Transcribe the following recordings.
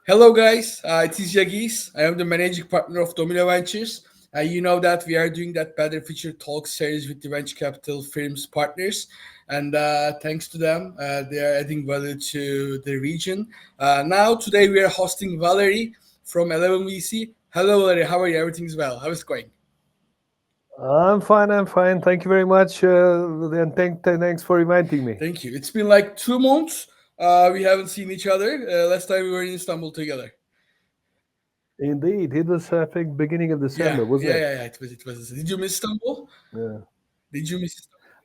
Hello, guys. It is Yagiz. I am the managing partner of DOMiNO Ventures. You know that we are doing that BetterFuture Talks series with the venture capital firms partners, and thanks to them, they are adding value to the region. Now, today we are hosting Valeri from 11 VC. Hello, Valeri. How are you? Everything's well. How is it going? I'm fine. I'm fine. Thank you very much, and thanks for inviting me. Thank you. It's been like 2 months. We haven't seen each other. Last time we were in Istanbul together. Indeed, it was I think beginning of Yeah, December, wasn't yeah, it? yeah, yeah. It was. It was. Did you miss Istanbul? Yeah. Did you miss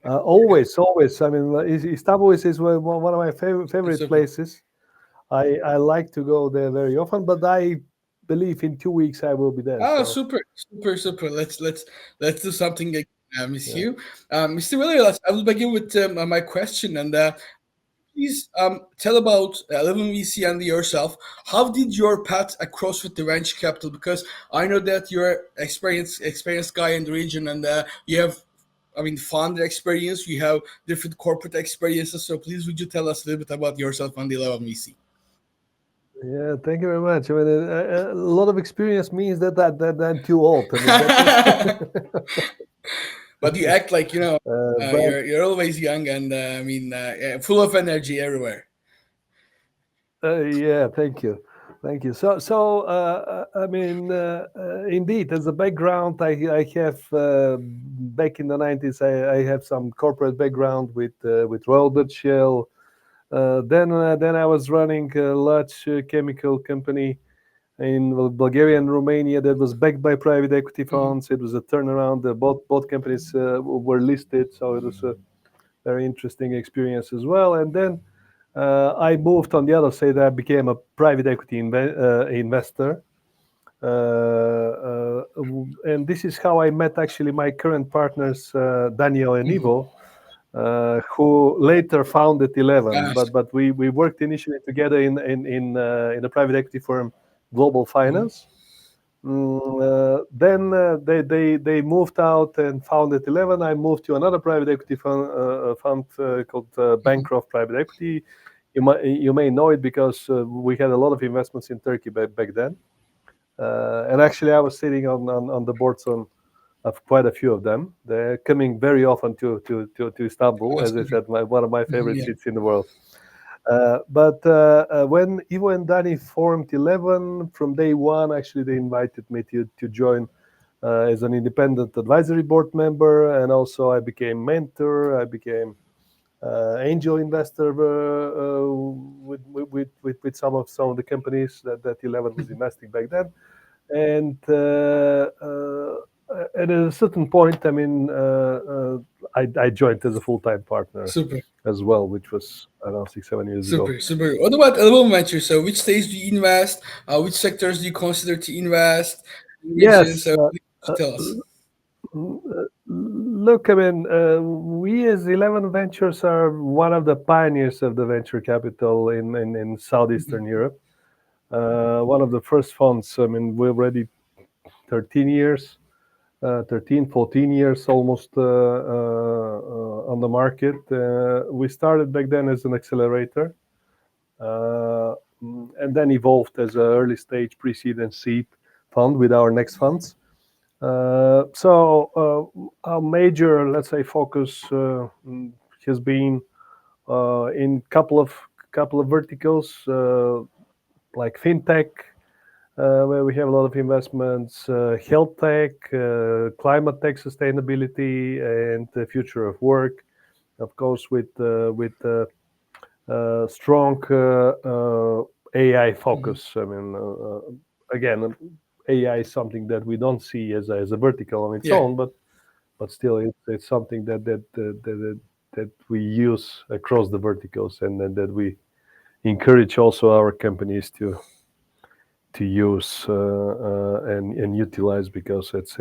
Istanbul? Always. I mean, Istanbul is one of my favorite Super. places. I like to go there very often, but I believe in 2 weeks I will be there. Oh, So super, super, super. Let's do something again, Miss yeah. you, Mr. Williams. I will begin with my question, and please tell about 11VC and yourself. How did your path across with the venture capital? Because I know that you're experienced guy in the region, and you have, I mean, founder experience. You have different corporate experiences. So please, would you tell us a little bit about yourself and the 11VC? Yeah, thank you very much. I mean, a lot of experience means that I'm too old. I mean, that is. But you act like But you're always young and I mean yeah, full of energy everywhere. Yeah, thank you. I mean, indeed, as a background, I have back in the 90s, I have some corporate background with Royal Dutch Shell. Then I was running a large chemical company in Bulgaria and Romania that was backed by private equity Mhm. funds. It was a turnaround. Both companies were listed, so it was a very interesting experience as well. And then I moved on the other side. I became a private equity investor. And this is how I met actually my current partners, Daniel and Mhm. Ivo, who later founded Eleven. Ah, But we worked initially together in the private equity firm Global mhm. Finance. Then they moved out and founded Eleven. I moved to another private equity fund called Mhm. Bancroft Private Equity. You may know it because we had a lot of investments in Turkey back then. And actually, I was sitting on the boards of quite a few of them. They're coming very often to Istanbul. Ah, As I super. said, one of my Mhm, favorite yeah. cities in the world. But when Ivo and Dani formed Eleven, from day one, actually, they invited me to join as an independent advisory board member, and also I became mentor. I became angel investor with some of the companies that Eleven was investing back then. And at a certain point, I mean, I joined as a full-time partner Super, as well, which was around 6 7 years ago. super, super. What about Elbow Venture? So which states do you invest? Which sectors do you consider to invest? In region. Yes. So please Uh, tell us. Look, I mean, we as 11 Ventures are one of the pioneers of the venture capital in Mhm. Southeastern Europe. One of the first funds, I mean, we're already 13 years, 13, 14 years almost on the market. We started back then as an accelerator and then evolved as an early stage pre-seed and seed fund with our next funds. Our major, let's say, focus has been in couple of verticals like fintech, where we have a lot of investments, health tech, climate tech, sustainability, and the future of work. Of course, with strong AI focus. I mean, again, AI is something that we don't see as a vertical on its Yeah. own, but still, it's something that we use across the verticals, and that we encourage also our companies to use and utilize because it's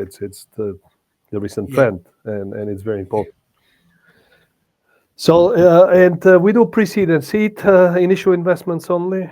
the recent Yeah. trend, and it's very important. So, and we do pre-seed and seed initial investments only,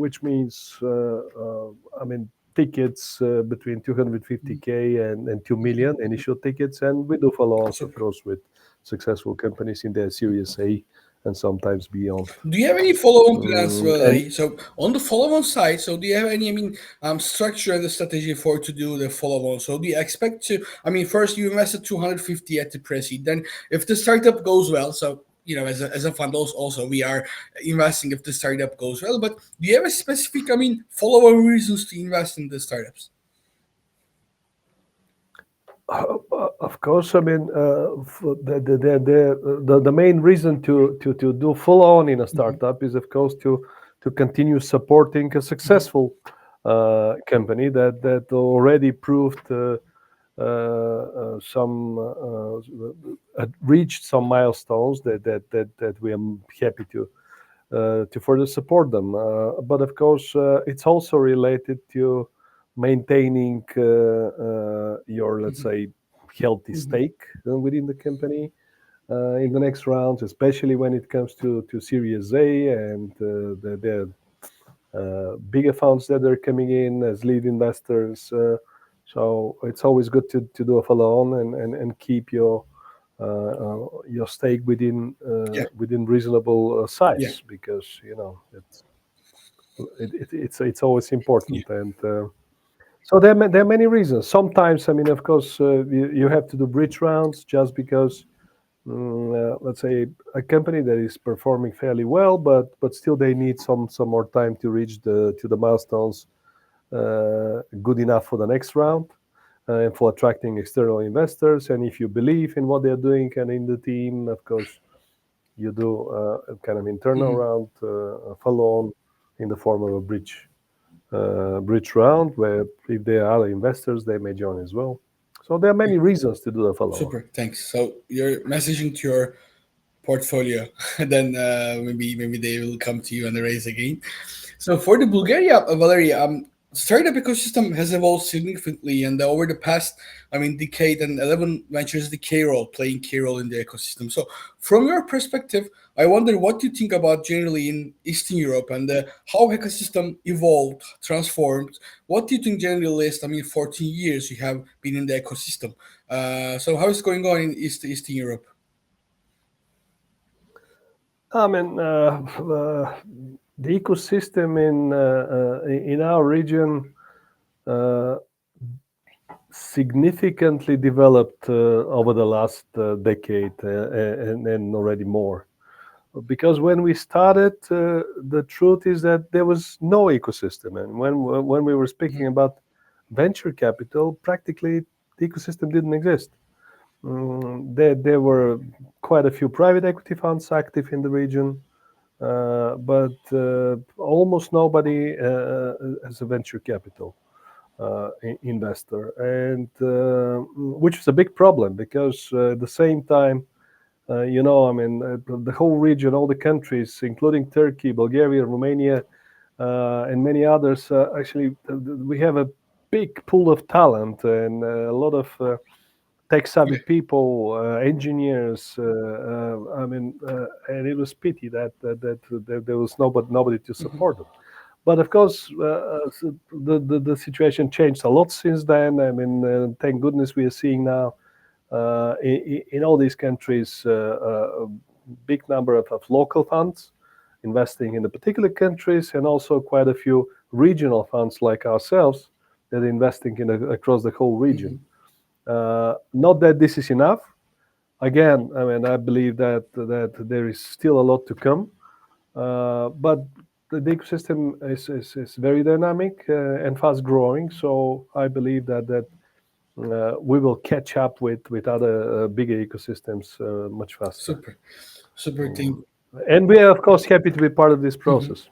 which means, I mean, tickets between 250K and 2 million initial tickets. And we do follow-ons, of Super. course, with successful companies in their Series A and sometimes beyond. Do you have any follow-on plans, And Valeri? So on the follow-on side, so do you have any, structure and the strategy for to do the follow-on? So do you expect to, first you invested 250 at the pre-seed, then if the startup goes well, so as a fund also we are investing if the startup goes well, but do you have a specific, follow-on reasons to invest in the startups? of course, I mean, the main reason to do full on in a Mhm. startup is, of course, to continue supporting a Mhm. successful company that already proved some reached some milestones that we are happy to further support them. But of course, it's also related to maintaining your, let's Mhm. say, healthy Mhm. stake within the company in the next rounds, especially when it comes to Series A and the bigger funds that are coming in as lead investors. So it's always good to do a follow on and keep your stake Yeah. within reasonable Yeah. size, because it's always Yeah. important. And so there are many reasons. Sometimes, I mean, of course, you have to do bridge rounds just because, let's say, a company that is performing fairly well, but still they need some more time to reach the milestones good enough for the next round. And for attracting external investors, and if you believe in what they're doing and in the team, of course, you do a kind of internal Mhm. round, follow on in the form of a bridge round, where if there are other investors, they may join as well. So there are many reasons to do the follow on. Super. Thanks. So you're messaging to your portfolio, then maybe they will come to you and raise again. So for the Bulgaria, Valeria, startup ecosystem has evolved significantly, and over the past, decade, and 11 ventures the playing key role in the ecosystem. So from your perspective, I wonder what you think about generally in Eastern Europe and how ecosystem evolved, transformed. What do you think generally last, 14 years you have been in the ecosystem. So how is it going on in Eastern Europe? I mean, the ecosystem in our region uh, significantly developed over the last decade, and already more. Because when we started, the truth is that there was no ecosystem, and when we were speaking Mhm. about venture capital, practically the ecosystem didn't exist. There were quite a few private equity funds active in the region, but almost nobody as a venture capital investor, and which is a big problem because at the same time, I mean, the whole region, all the countries, including Turkey, Bulgaria, Romania, and many others, actually, we have a big pool of talent and a lot of tech savvy Yeah. people, engineers. I mean, and it was pity that there was nobody to Mhm. support them. But of course, so the situation changed a lot since then. I mean, thank goodness we are seeing now in all these countries a big number of local funds investing in the particular countries, and also quite a few regional funds like ourselves that are investing across the whole region. Mhm. Not that this is enough. Again, I mean, I believe that there is still a lot to come, but the ecosystem is very dynamic and fast growing. So I believe that we will catch up with other bigger ecosystems much faster. Super. Super thing. And we are, of course, happy to be part of this Mhm. process.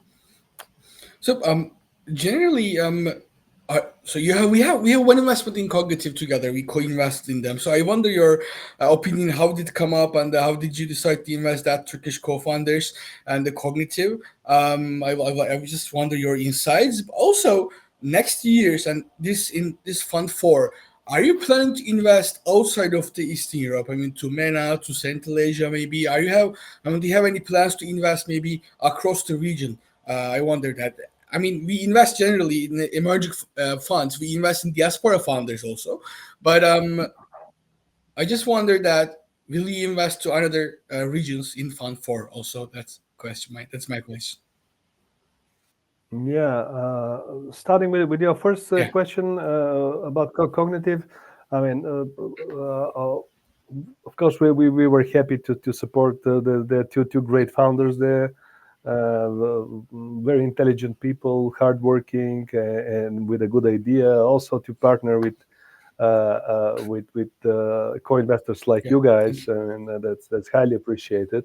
So generally so we have one investment in Cognitive together. We co-invest in them. So I wonder your opinion. How did it come up, and how did you decide to invest that Turkish co-founders and the Cognitive? I just wonder your insights. Also, next years and this in this fund four. Are you planning to invest outside of the Eastern Europe? To MENA, to Central Asia, maybe? Do you have any plans to invest maybe across the region? I wonder that. We invest generally in the emerging funds. We invest in diaspora founders also, but I just wonder that. will you invest to another regions in Fund 4? Also, that's my question. Yeah, starting with your first Yeah, question about cognitive, I mean, of course, we were happy to support the two great founders there, very intelligent people, hardworking, and with a good idea. Also to partner with co-investors like yeah, you thank guys, you. and that's highly appreciated.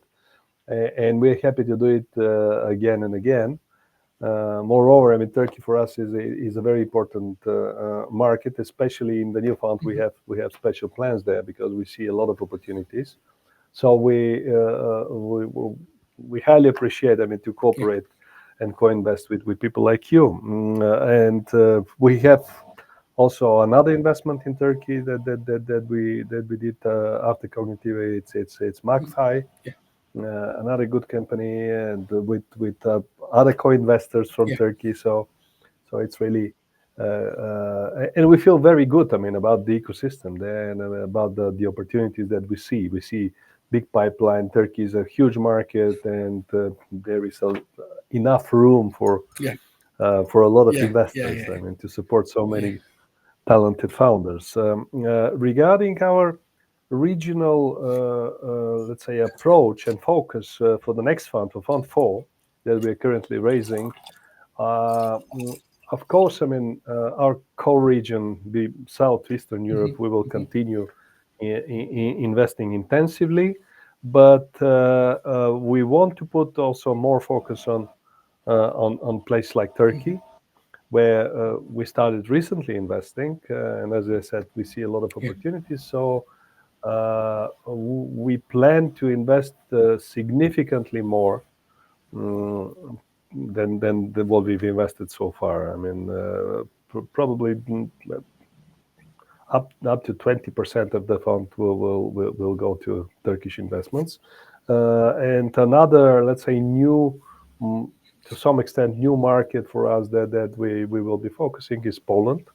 And we're happy to do it again and again. Moreover, I mean, Turkey for us is a very important market, especially in the new fund. Mhm. We have special plans there because we see a lot of opportunities. So we highly appreciate, I mean, to Yeah, cooperate and co-invest with people like you. And we have also another investment in Turkey that we did after Cognitive. It's mhm. Magpie, Yeah, another good company, and with other co-investors from yeah, Turkey. So it's really, and we feel very good. I mean, about the ecosystem there and about the opportunities that we see. We see big pipeline. Turkey is a huge market, and there is enough room yeah, for a lot of yeah, yeah, investors. yeah, I mean, to support so yeah, many talented founders. Regarding our regional, let's say, approach and focus for the next fund, for Fund 4, that we're currently raising, uh, mm, of course, I mean, our core region, the Southeastern hmm Europe, we will hmm continue investing intensively, but we want to put also more focus on places like Turkey, where we started recently investing. And as I said, we see a lot of yeah, opportunities. So we plan to invest significantly more mm, than what we've invested so far. I mean, probably up to 20% of the fund will go to Turkish investments. And another, let's say, new, mm, to some extent, new market for us that we will be focusing is Poland,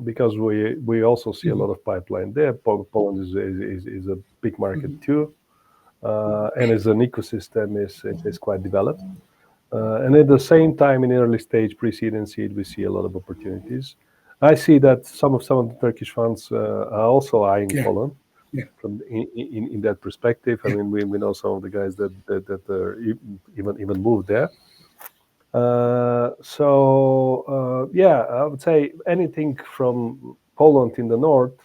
because we also see a hmm lot of pipeline there. Poland is a big market hmm too, and as an ecosystem is quite developed. And at the same time, in early stage pre-seed and seed, we see a lot of opportunities. I see that some of the Turkish funds are also eyeing yeah, Poland yeah, from in that perspective. I yeah, mean, we know some of the guys that are even moved there. Yeah, I would say anything from Poland in the north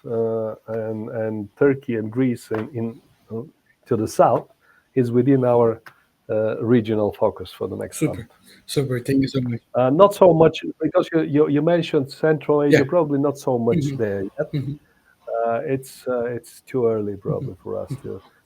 and Turkey and Greece uh, to the south is within our regional focus for the next fund. super, super. Thank you so much. Not so much because you mentioned Central Yeah, Asia, probably not so much hmm there yet. hmm It's too early hmm probably for us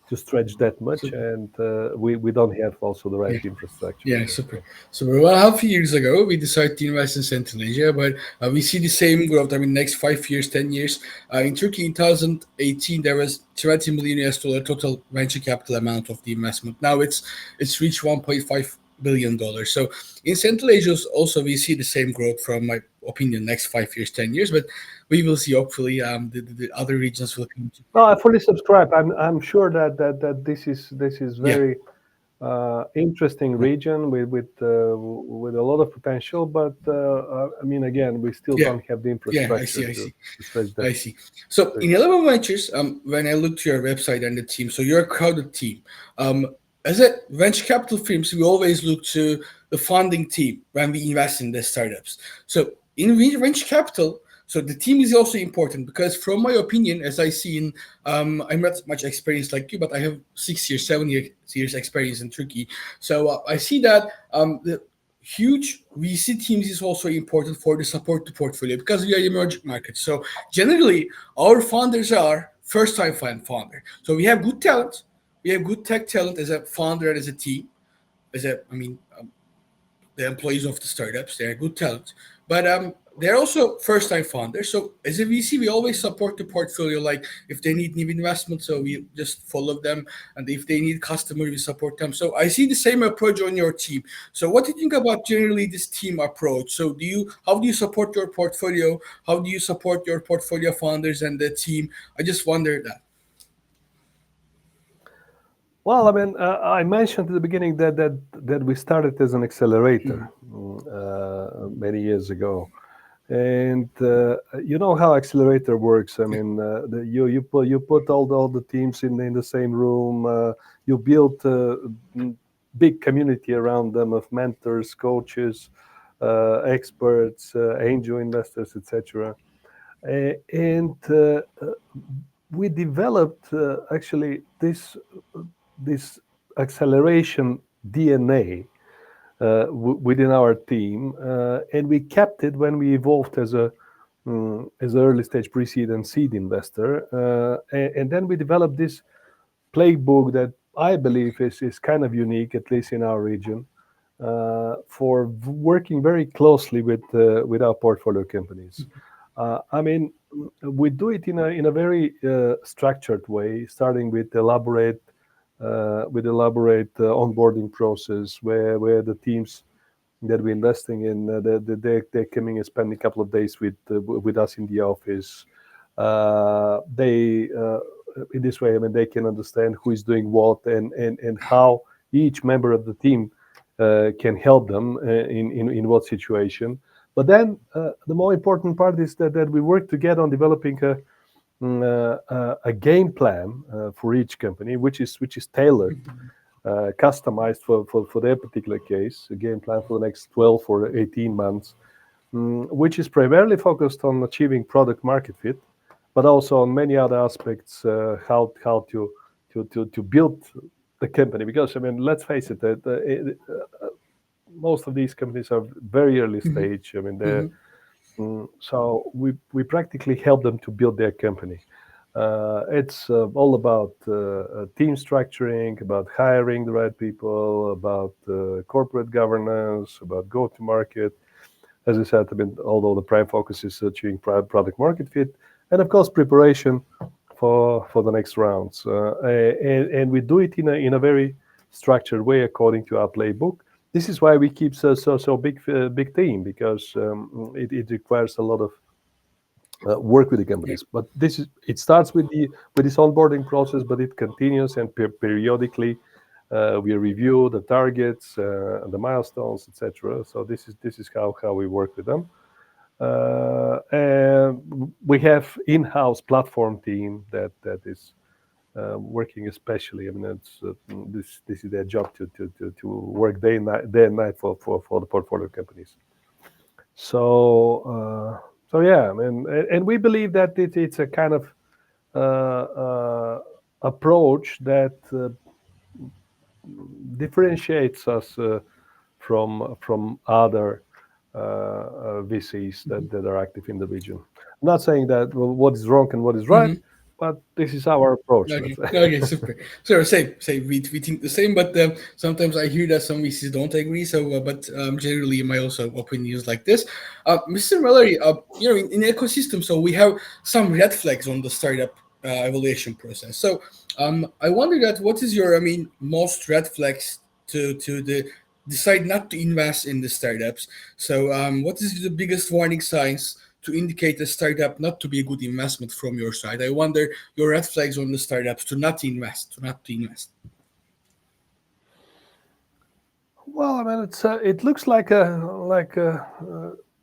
to stretch that much, super. and we don't have also the right Yeah. infrastructure Yeah, there. super. So. So well, half years ago, we decided to invest in Central Asia, but we see the same growth. I mean, next 5 years, 10 years. In Turkey, in 2018, there was 20 million US dollar total venture capital amount of the investment. Now it's reached 1.5 billion dollars. So in Central Asia, also we see the same growth from my opinion next 5 years, 10 years. But we will see. Hopefully, the other regions will come. No, I fully subscribe. I'm sure that this is Yeah, very interesting yeah, region with a lot of potential. But I mean, again, we still yeah, don't have the yeah. I infrastructure see. I to see. stretch that I see. So in reach. 11 Ventures, when I look to your website and the team, so you're a crowded team. Um, as a venture capital firms, we always look to the funding team when we invest in the startups. So in venture capital, so the team is also important because, from my opinion, as I see in, I'm not much experienced like you, but I have 6 years, 7 years experience in Turkey. So I see that the huge VC teams is also important for the support to portfolio because we are emerging markets. So generally, our founders are first-time founder. So we have good talent, we have good tech talent as a founder and as a team. As a, I mean, the employees of the startups, they are good talent. But they're also first time founders. So as a VC, we always support the portfolio. Like if they need new investment, so we just follow them, and if they need customer, we support them. So I see the same approach on your team. So what do you think about generally this team approach? So how do you support your portfolio? How do you support your portfolio founders and the team? I just wonder that. Well, I mean, I mentioned at the beginning that we started as an accelerator many years ago, and you know how accelerator works. I mean, you put all the teams in the same room. You build big community around them of mentors, coaches, experts, angel investors, etc. And we developed actually this acceleration DNA within our team, and we kept it when we evolved as an early stage pre-seed and seed investor, and then we developed this playbook that I believe is kind of unique, at least in our region, for working very closely with our portfolio companies. I mean, we do it in a very structured way, starting with elaborate onboarding process where the teams that we're investing in they're coming and spending a couple of days with us in the office. They In this way, I mean, they can understand who is doing what and how each member of the team can help them in what situation. But then the more important part is that we work together on developing a game plan for each company, which is tailored, customized for their particular case, a game plan for the next 12 or 18 months, which is primarily focused on achieving product market fit, but also on many other aspects, how to build the company. Because I mean, let's face it, that most of these companies are very early stage. I mean, they're Mhm. so we practically help them to build their company. It's all about team structuring, about hiring the right people, about corporate governance, about go-to-market. As I said, I mean, although the prime focus is achieving product market fit, and of course preparation for the next rounds. And we do it in a very structured way according to our playbook. This is why we keep so big team, because it requires a lot of work with the Yeah. companies. But it starts with this onboarding process, but it continues, and periodically we review the targets, the milestones, etc. So this is how we work with them. And we have in-house platform team that is working especially. I mean, this is their job to work day and night for the portfolio companies. So yeah, I mean, and we believe that it's a kind of approach that differentiates us from other VCs that are active in the region. I'm not saying that what is wrong and what is right, Mhm. but this is our approach. Let's Okay. say. Okay. Super. So same. We think the same, but sometimes I hear that some VCs don't agree. So, but generally, my also opinion is like this. Mr. Valeri, in ecosystem, so we have some red flags on the startup evaluation process. So, I wonder that what is your, most red flags to the decide not to invest in the startups. So, what is the biggest warning signs to indicate a startup not to be a good investment from your side? I wonder your red flags on the startups to not to invest. Well, I mean, it looks like a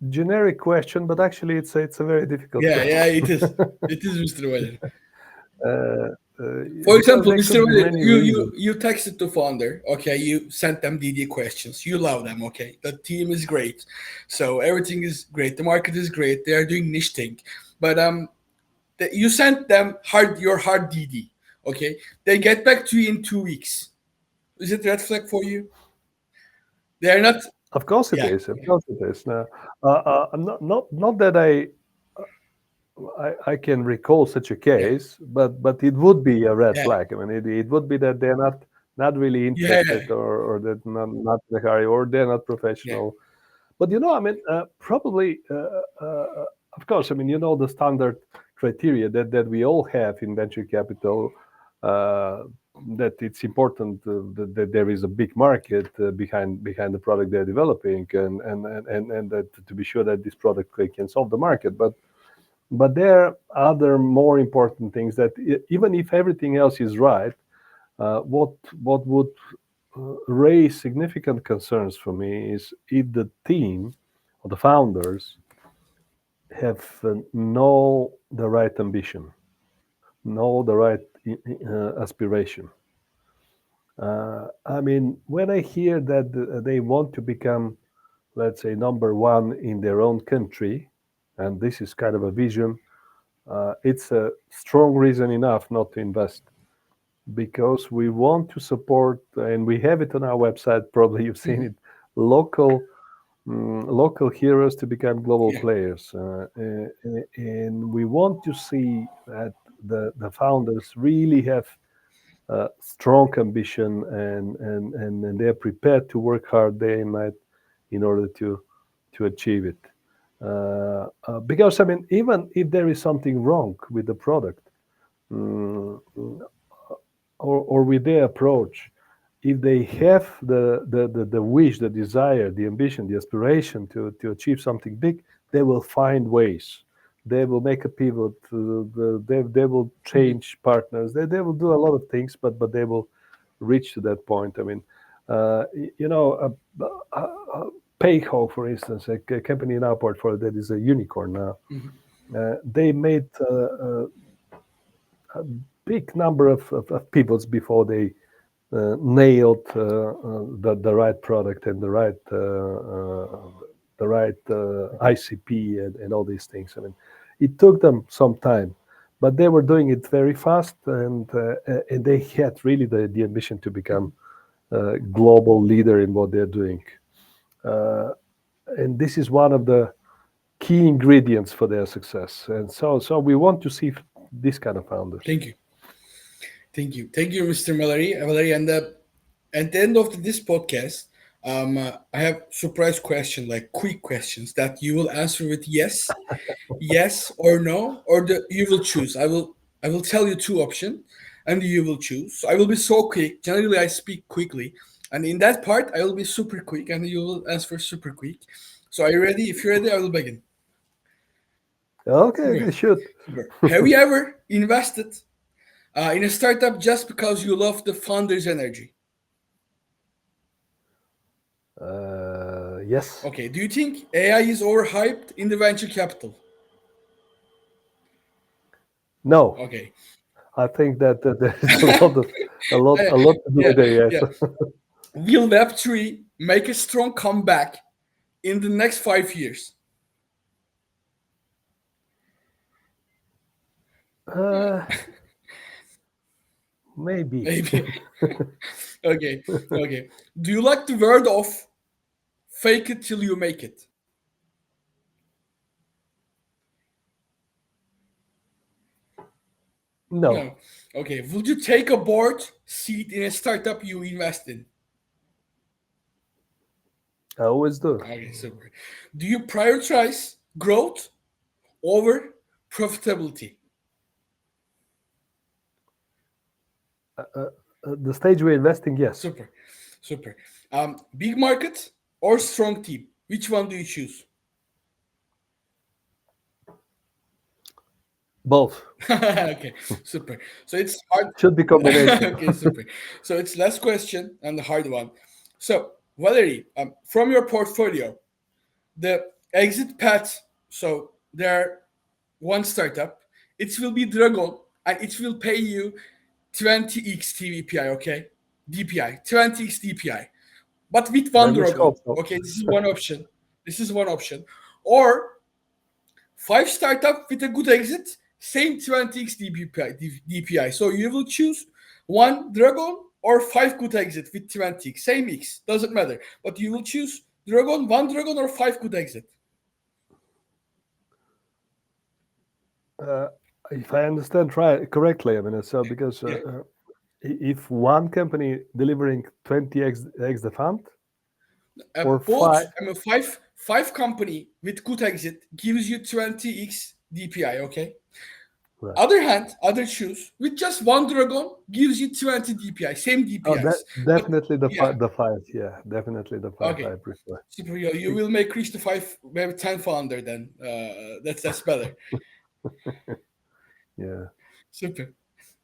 generic question, but actually, it's a very difficult Yeah, question. yeah, it is. It is, Mr. Weller. uh, For because example, there Mr. could be Weller, many you reasons. you texted the founder, okay, you sent them DD questions. You love them, okay. The team is great. So everything is great. The market is great. They are doing niche thing. But you sent them your hard DD, okay? They get back to you in 2 weeks. Is it red flag for you? They are not. Of course it Yeah, is. Of course it is. Now, not that I can recall such a yeah, case, but it would be a red yeah, flag. I mean, it would be that they're not really yeah, interested, or that not in a hurry, or they're not yeah. professional. But I mean, probably, of course, I mean, the standard criteria that we all have in venture capital, uh, that it's important that there is a big market behind the product they're developing, and that to be sure that this product can solve the market. But there are other more important things that even if everything else is right, what would raise significant concerns for me is if the team or the founders have know the right ambition, know the right aspiration. I mean, when I hear that they want to become, let's say, number one in their own country, and this is kind of a vision, it's a strong reason enough not to invest, because we want to support, and we have it on our website. Probably you've seen Mhm. it. Local heroes to become global Yeah, players, and we want to see that the founders really have strong ambition, and they're prepared to work hard day and night in order to achieve it. Because I mean, even if there is something wrong with the product, mm, or with their approach, if they have the wish, the desire, the ambition, the aspiration to achieve something big, they will find ways. They will make a pivot. They will mhm, change partners. They will do a lot of things, but they will reach to that point. I mean, you know, Payho, for instance, a company in our portfolio that is a unicorn now. mhm. They made a big number of pivots before they nailed the right product and the right ICP and all these things. I mean, it took them some time, but they were doing it very fast, and they had really the ambition to become a global leader in what they're doing. Uh, and this is one of the key ingredients for their success. And so we want to see this kind of founders. Thank you. Thank you, Mr. Mallory. Valerie, and at the end of this podcast, I have surprise question, like quick questions that you will answer with yes, yes or no, or you will choose. I will tell you two options, and you will choose. So I will be so quick. Generally, I speak quickly, and in that part, I will be super quick, and you will answer super quick. So are you ready? If you're ready, I will begin. Okay, Okay, okay, shoot. super. Have you ever invested in a startup just because you love the founder's energy? Yes. Okay. Do you think AI is overhyped in the venture capital? No. Okay. I think that there is a lot to do Yeah, with AI. yeah. Will Web3 make a strong comeback in the next 5 years? uh, Maybe. Maybe. Okay. Okay. Do you like the word of fake it till you make it? No, No. Okay. Would you take a board seat in a startup you invest in? I always do. Okay, super. Do you prioritize growth over profitability? The stage we're investing, yes. Super, super. Big market or strong team? Which one do you choose? Both. Okay, super. So it's hard. Should be combination. Okay, super. So it's last question and the hard one. So Valerie, from your portfolio, the exit path. So there are one startup. It will be Dragon, and it will pay you 20x TVPI. Okay, DPI 20x DPI, but with one Let me Dragon. hope so. Okay, this is one option. This is one option. Or five startup with a good exit, same 20x DPI. So you will choose one Dragon or five good exit with 20x, same X, doesn't matter. But you will choose Dragon, one Dragon or five good exit. Uh, if I understand correctly, I mean, so because Yeah. if one company delivering 20x the fund, or Both, five, I mean, five five company with good exit gives you 20x DPI. Okay. Right. Other hand, other choose with just one dragon gives you 20 DPI, same Oh, that DPIs. But definitely yeah, the five. Yeah, definitely the five. okay. I prefer. Super. You will make reach to five, maybe 10 founder then. That's better. Yeah. Super.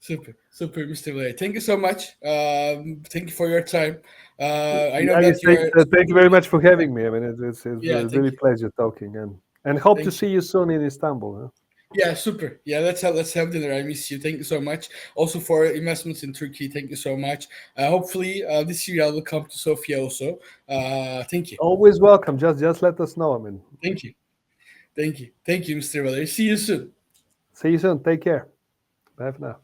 Super, Mr. Valeri. Thank you so much. Thank you for your time. I know Yagiz, that you are thank you super very busy. much for having me. I mean, it's Yeah, really thank you. pleasure talking, and hope to Thank see you. you soon in Istanbul. Huh? Yeah, super. Yeah, let's have dinner. I miss you. Thank you so much. Also for investments in Turkey. Thank you so much. Hopefully this year I will come to Sofia also. Thank you. Always welcome. Just let us know. I mean, Thank you. Thank you. Thank you, Mr. Valeri. See you soon. see you soon. Take care. Bye for now.